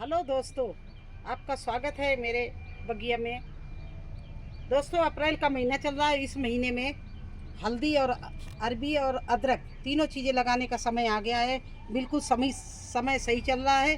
Hello दोस्तों, आपका स्वागत है मेरे बगिया में। दोस्तों, अप्रैल का महीना चल रहा है। इस महीने में हल्दी और अरबी और अदरक तीनों चीज़ें लगाने का समय आ गया है। बिल्कुल समय सही चल रहा है,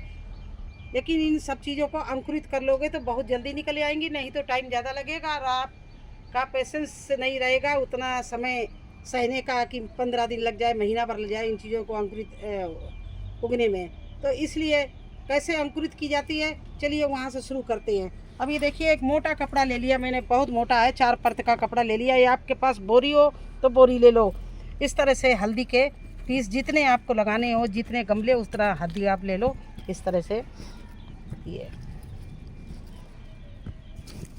लेकिन इन सब चीज़ों को अंकुरित कर लोगे तो बहुत जल्दी निकल आएंगी, नहीं तो टाइम ज़्यादा लगेगा और आपका पेशेंस नहीं रहेगा उतना समय सहने का कि 15 दिन लग जाए, महीना भर लग जाए इन चीज़ों को अंकुरित उगने में। तो इसलिए कैसे अंकुरित की जाती है, चलिए वहाँ से शुरू करते हैं। अब ये देखिए, एक मोटा कपड़ा ले लिया मैंने, बहुत मोटा है, 4 परत का कपड़ा ले लिया। ये आपके पास बोरी हो तो बोरी ले लो। इस तरह से हल्दी के पीस जितने आपको लगाने हो, जितने गमले उस तरह हल्दी आप ले लो। इस तरह से ये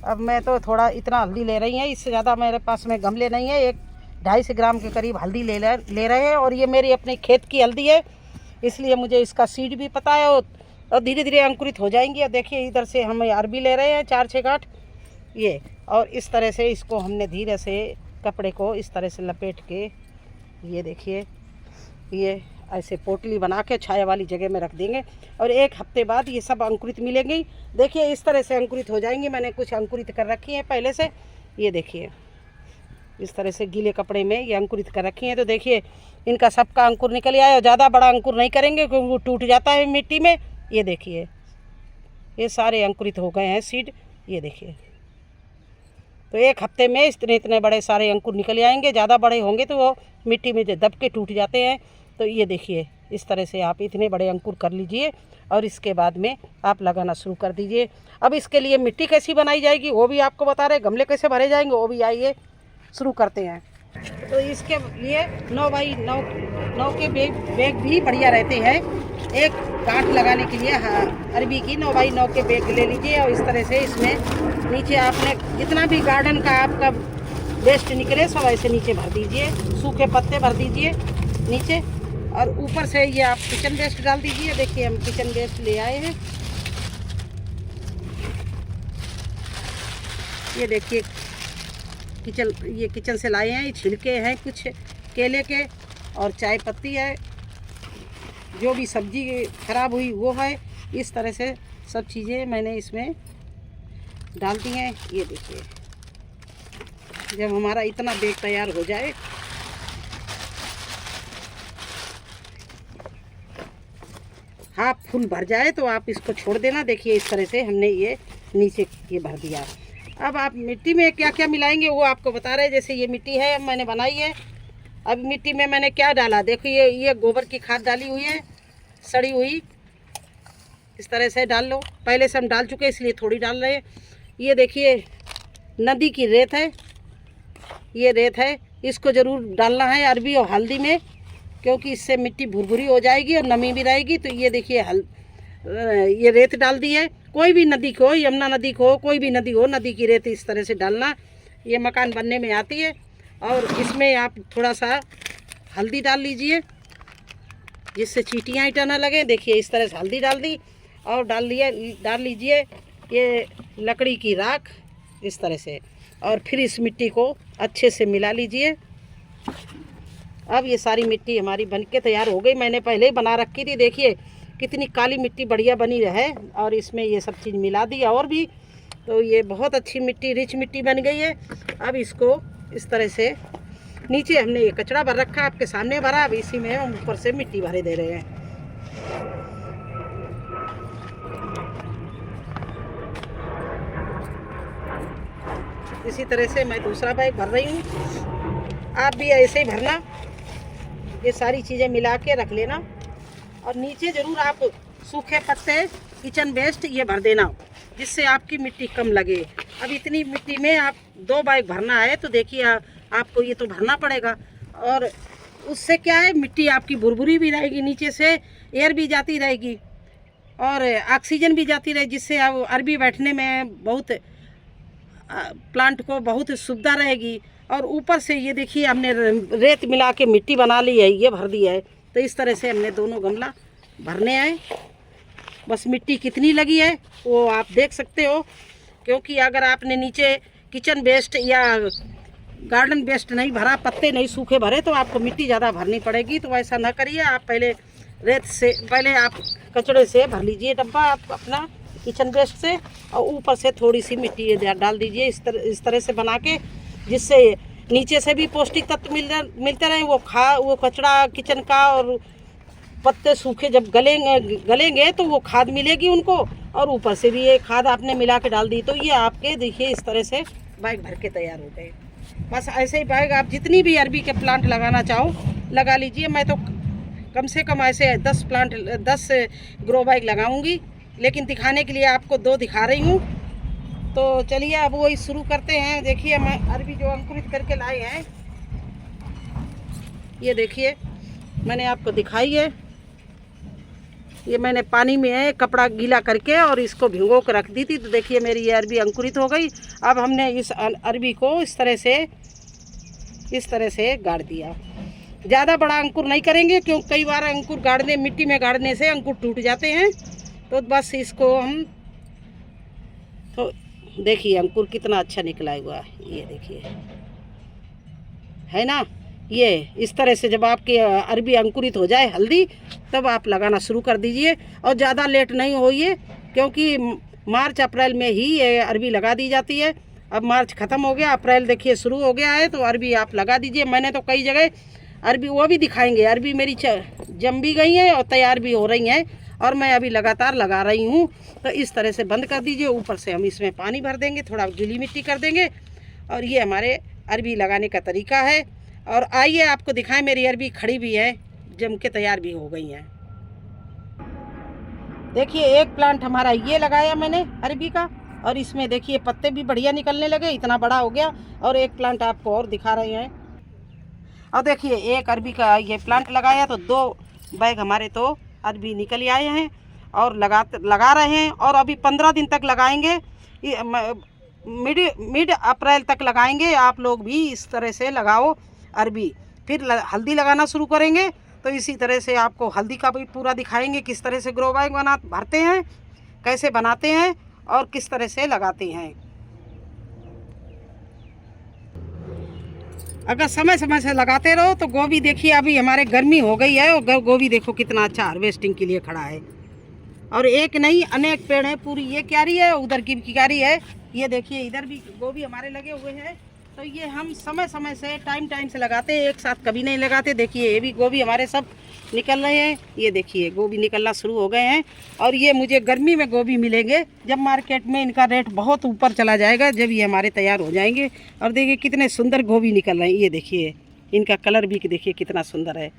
अब मैं तो थोड़ा इतना हल्दी ले रही हैं, इससे ज़्यादा मेरे पास में गमले नहीं है। 1-250 ग्राम के करीब हल्दी ले रहे हैं। और ये मेरी अपने खेत की हल्दी है, इसलिए मुझे इसका सीड भी पता है और धीरे धीरे अंकुरित हो जाएंगी। और देखिए, इधर से हम अरबी ले रहे हैं 4-6 गांठ ये। और इस तरह से इसको हमने धीरे से कपड़े को इस तरह से लपेट के, ये देखिए, ये ऐसे पोटली बना के छाया वाली जगह में रख देंगे और 1 हफ्ते बाद ये सब अंकुरित मिलेंगी। देखिए, इस तरह से अंकुरित हो जाएंगी। मैंने कुछ अंकुरित कर रखी हैं पहले से, ये देखिए, इस तरह से गीले कपड़े में ये अंकुरित कर रखी हैं। तो देखिए, इनका सबका अंकुर निकल आया। और ज़्यादा बड़ा अंकुर नहीं करेंगे क्योंकि वो टूट जाता है मिट्टी में। ये देखिए, ये सारे अंकुरित हो गए हैं सीड, ये देखिए। तो 1 हफ्ते में इतने बड़े सारे अंकुर निकल आएंगे। ज़्यादा बड़े होंगे तो वो मिट्टी में दब के टूट जाते हैं। तो ये देखिए, इस तरह से आप इतने बड़े अंकुर कर लीजिए और इसके बाद में आप लगाना शुरू कर दीजिए। अब इसके लिए मिट्टी कैसी बनाई जाएगी वो भी आपको बता रहे, गमले कैसे भरे जाएंगे वो भी, आइए शुरू करते हैं। तो इसके लिए 9x9 के बैग भी बढ़िया रहते हैं। 1 गांठ लगाने के लिए अरबी की 9x9 के बैग ले लीजिए। और इस तरह से इसमें नीचे आपने जितना भी गार्डन का आपका वेस्ट निकले सब ऐसे नीचे भर दीजिए। सूखे पत्ते भर दीजिए नीचे, और ऊपर से ये आप किचन वेस्ट डाल दीजिए। देखिए, हम किचन वेस्ट ले आए हैं, ये देखिए, किचन से लाए हैं। ये छिलके हैं कुछ केले के और चाय पत्ती है, जो भी सब्जी खराब हुई वो है। इस तरह से सब चीज़ें मैंने इसमें डाल दी हैं। ये देखिए, जब हमारा इतना बैग तैयार हो जाए, हाफ फुल भर जाए तो आप इसको छोड़ देना। देखिए, इस तरह से हमने ये नीचे ये भर दिया। अब आप मिट्टी में क्या क्या मिलाएंगे वो आपको बता रहे हैं। जैसे ये मिट्टी है मैंने बनाई है। अब मिट्टी में मैंने क्या डाला, देखो, ये गोबर की खाद डाली हुई है, सड़ी हुई। इस तरह से डाल लो। पहले से हम डाल चुके हैं इसलिए थोड़ी डाल रहे हैं। ये देखिए, नदी की रेत है, ये रेत है, इसको ज़रूर डालना है अरबी और हल्दी में, क्योंकि इससे मिट्टी भुरभुरी हो जाएगी और नमी भी रहेगी। तो ये देखिए, ये रेत डाल दी है। कोई भी नदी को, यमुना नदी को, कोई भी नदी हो, नदी की रेत इस तरह से डालना। ये मकान बनने में आती है। और इसमें आप थोड़ा सा हल्दी डाल लीजिए जिससे चींटियाँ ईटा ना लगे। देखिए, इस तरह से हल्दी डाल दी और डाल लीजिए ये लकड़ी की राख इस तरह से। और फिर इस मिट्टी को अच्छे से मिला लीजिए। अब ये सारी मिट्टी हमारी बनके तैयार हो गई। मैंने पहले ही बना रखी थी। देखिए, कितनी काली मिट्टी बढ़िया बनी है। और इसमें ये सब चीज़ मिला दी और भी, तो ये बहुत अच्छी मिट्टी, रिच मिट्टी बन गई है। अब इसको इस तरह से, नीचे हमने ये कचरा भर रखा, आपके सामने भरा। अब इसी में हम ऊपर से मिट्टी भरे दे रहे हैं। इसी तरह से मैं दूसरा बैग भर रही हूँ। आप भी ऐसे ही भरना। ये सारी चीज़ें मिला के रख लेना। और नीचे ज़रूर आप सूखे पत्ते, किचन वेस्ट ये भर देना, जिससे आपकी मिट्टी कम लगे। अब इतनी मिट्टी में आप 2 बैग भरना है, तो देखिए आपको ये तो भरना पड़ेगा। और उससे क्या है, मिट्टी आपकी भुरभुरी भी रहेगी, नीचे से एयर भी जाती रहेगी और ऑक्सीजन भी जाती रहेगी, जिससे अब अरबी बैठने में बहुत, प्लांट को बहुत सुविधा रहेगी। और ऊपर से ये देखिए, हमने रेत मिला के मिट्टी बना ली है, ये भर दी है। तो इस तरह से हमने दोनों गमला भरने आए। बस मिट्टी कितनी लगी है वो आप देख सकते हो, क्योंकि अगर आपने नीचे किचन वेस्ट या गार्डन वेस्ट नहीं भरा, पत्ते नहीं सूखे भरे, तो आपको मिट्टी ज़्यादा भरनी पड़ेगी। तो ऐसा ना करिए, आप पहले रेत से पहले आप कचड़े से भर लीजिए डब्बा आप अपना किचन वेस्ट से, और ऊपर से थोड़ी सी मिट्टी डाल दीजिए इस तरह से बना के, जिससे नीचे से भी पौष्टिक तत्व मिलते रहें। वो कचड़ा किचन का और पत्ते सूखे जब गलेंगे तो वो खाद मिलेगी उनको, और ऊपर से भी ये खाद आपने मिला के डाल दी, तो ये आपके देखिए इस तरह से बैग भर के तैयार हो गए। बस ऐसे ही बैग आप जितनी भी अरबी के प्लांट लगाना चाहो लगा लीजिए। मैं तो कम से कम ऐसे 10 ग्रो बैग लगाऊंगी, लेकिन दिखाने के लिए आपको 2 दिखा रही हूँ। तो चलिए अब वही शुरू करते हैं। देखिए मैं अरबी जो अंकुरित करके लाए हैं, ये देखिए मैंने आपको दिखाई है। ये मैंने पानी में कपड़ा गीला करके और इसको भिगो कर रख दी थी, तो देखिए मेरी ये अरबी अंकुरित हो गई। अब हमने इस अरबी को इस तरह से गाड़ दिया। ज़्यादा बड़ा अंकुर नहीं करेंगे, क्योंकि कई बार अंकुर मिट्टी में गाड़ने से अंकुर टूट जाते हैं। तो बस इसको हम तो देखिए अंकुर कितना अच्छा निकला हुआ है, ये देखिए है ना। ये इस तरह से जब आपकी अरबी अंकुरित हो जाए हल्दी, तब आप लगाना शुरू कर दीजिए, और ज़्यादा लेट नहीं होइए, क्योंकि मार्च अप्रैल में ही ये अरबी लगा दी जाती है। अब मार्च ख़त्म हो गया, अप्रैल देखिए शुरू हो गया है, तो अरबी आप लगा दीजिए। मैंने तो कई जगह अरबी वो भी दिखाएंगे, अरबी मेरी जम भी गई हैं और तैयार भी हो रही हैं, और मैं अभी लगातार लगा रही हूँ। तो इस तरह से बंद कर दीजिए। ऊपर से हम इसमें पानी भर देंगे, थोड़ा गीली मिट्टी कर देंगे, और ये हमारे अरबी लगाने का तरीका है। और आइए आपको दिखाएं, मेरी अरबी खड़ी भी है, जम के तैयार भी हो गई हैं। देखिए एक प्लांट हमारा ये लगाया मैंने अरबी का, और इसमें देखिए पत्ते भी बढ़िया निकलने लगे, इतना बड़ा हो गया। और एक प्लांट आपको और दिखा रहे हैं। और देखिए एक अरबी का ये प्लांट लगाया, तो 2 बैग हमारे तो अरबी निकल आए हैं, और लगा रहे हैं। और अभी 15 दिन तक लगाएंगे, मिड अप्रैल तक लगाएंगे। आप लोग भी इस तरह से लगाओ अरबी। फिर हल्दी लगाना शुरू करेंगे, तो इसी तरह से आपको हल्दी का भी पूरा दिखाएंगे, किस तरह से ग्रो बैग भरते हैं, कैसे बनाते हैं और किस तरह से लगाते हैं। अगर समय समय से लगाते रहो तो गोभी देखिए अभी हमारे गर्मी हो गई है, और गोभी देखो कितना अच्छा हार्वेस्टिंग के लिए खड़ा है। और एक नहीं अनेक पेड़ है, पूरी ये क्यारी है, उधर की क्यारी है, ये देखिए इधर भी गोभी हमारे लगे हुए हैं। तो ये हम समय समय से टाइम से लगाते हैं, एक साथ कभी नहीं लगाते। देखिए ये भी गोभी हमारे सब निकल रहे हैं, ये देखिए गोभी निकलना शुरू हो गए हैं। और ये मुझे गर्मी में गोभी मिलेंगे, जब मार्केट में इनका रेट बहुत ऊपर चला जाएगा, जब ये हमारे तैयार हो जाएंगे। और देखिए कितने सुंदर गोभी निकल रहे हैं, ये देखिए इनका कलर भी देखिए कितना सुंदर है।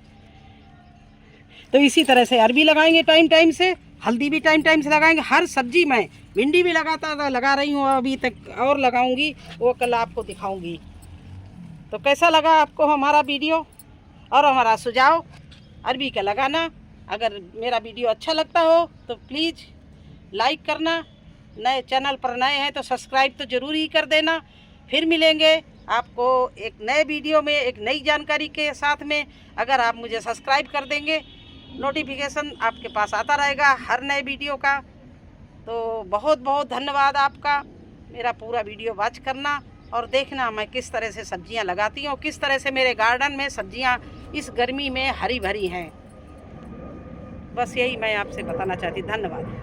तो इसी तरह से अरबी लगाएंगे टाइम से, हल्दी भी टाइम से लगाएंगे। हर सब्जी में भिंडी भी लगा रही हूँ अभी तक, और लगाऊंगी, वो कल आपको दिखाऊंगी। तो कैसा लगा आपको हमारा वीडियो और हमारा सुझाव अरबी का लगाना? अगर मेरा वीडियो अच्छा लगता हो तो प्लीज़ लाइक करना, नए चैनल पर नए हैं तो सब्सक्राइब तो ज़रूर ही कर देना। फिर मिलेंगे आपको एक नए वीडियो में एक नई जानकारी के साथ में। अगर आप मुझे सब्सक्राइब कर देंगे, नोटिफिकेशन आपके पास आता रहेगा हर नए वीडियो का। तो बहुत बहुत धन्यवाद आपका। मेरा पूरा वीडियो वॉच करना और देखना मैं किस तरह से सब्जियां लगाती हूँ, किस तरह से मेरे गार्डन में सब्जियां इस गर्मी में हरी भरी हैं। बस यही मैं आपसे बताना चाहती। धन्यवाद।